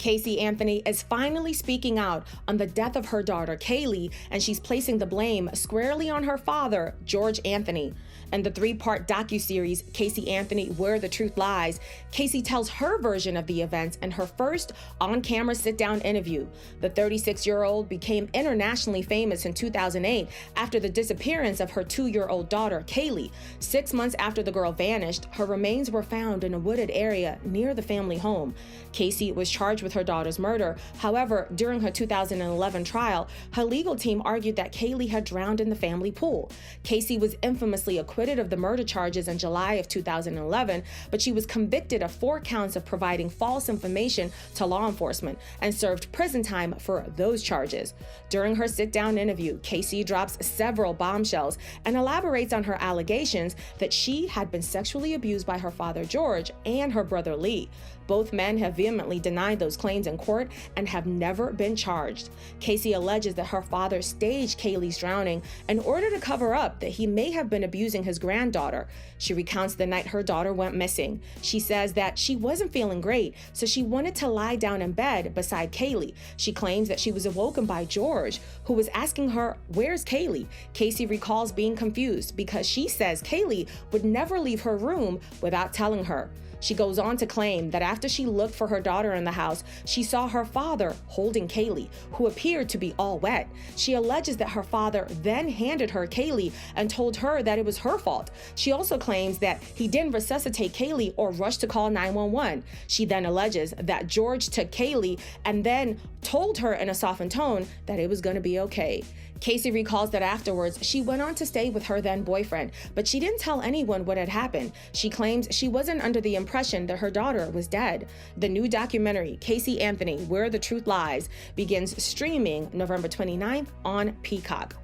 Casey Anthony is finally speaking out on the death of her daughter, Caylee, and she's placing the blame squarely on her father, George Anthony. In the three-part docuseries, Casey Anthony, Where the Truth Lies, Casey tells her version of the events in her first on-camera sit-down interview. The 36-year-old became internationally famous in 2008 after the disappearance of her 2-year-old daughter, Caylee. 6 months after the girl vanished, her remains were found in a wooded area near the family home. Casey was charged with her daughter's murder. However, during her 2011 trial, her legal team argued that Caylee had drowned in the family pool. Casey was infamously acquitted of the murder charges in July of 2011, but she was convicted of 4 counts of providing false information to law enforcement and served prison time for those charges. During her sit-down interview, Casey drops several bombshells and elaborates on her allegations that she had been sexually abused by her father George and her brother Lee. Both men have vehemently denied those claims in court and have never been charged. Casey alleges that her father staged Caylee's drowning in order to cover up that he may have been abusing his granddaughter. She recounts the night her daughter went missing. She says that she wasn't feeling great, so she wanted to lie down in bed beside Caylee. She claims that she was awoken by George, who was asking her, "Where's Caylee?" Casey recalls being confused because she says Caylee would never leave her room without telling her. She goes on to claim that after she looked for her daughter in the house, she saw her father holding Caylee, who appeared to be all wet. She alleges that her father then handed her Caylee and told her that it was her fault. She also claims that he didn't resuscitate Caylee or rush to call 911. She then alleges that George took Caylee and then told her in a softened tone that it was going to be okay. Casey recalls that afterwards, she went on to stay with her then boyfriend, but she didn't tell anyone what had happened. She claims she wasn't under the impression that her daughter was dead. The new documentary, Casey Anthony, Where the Truth Lies, begins streaming November 29th on Peacock.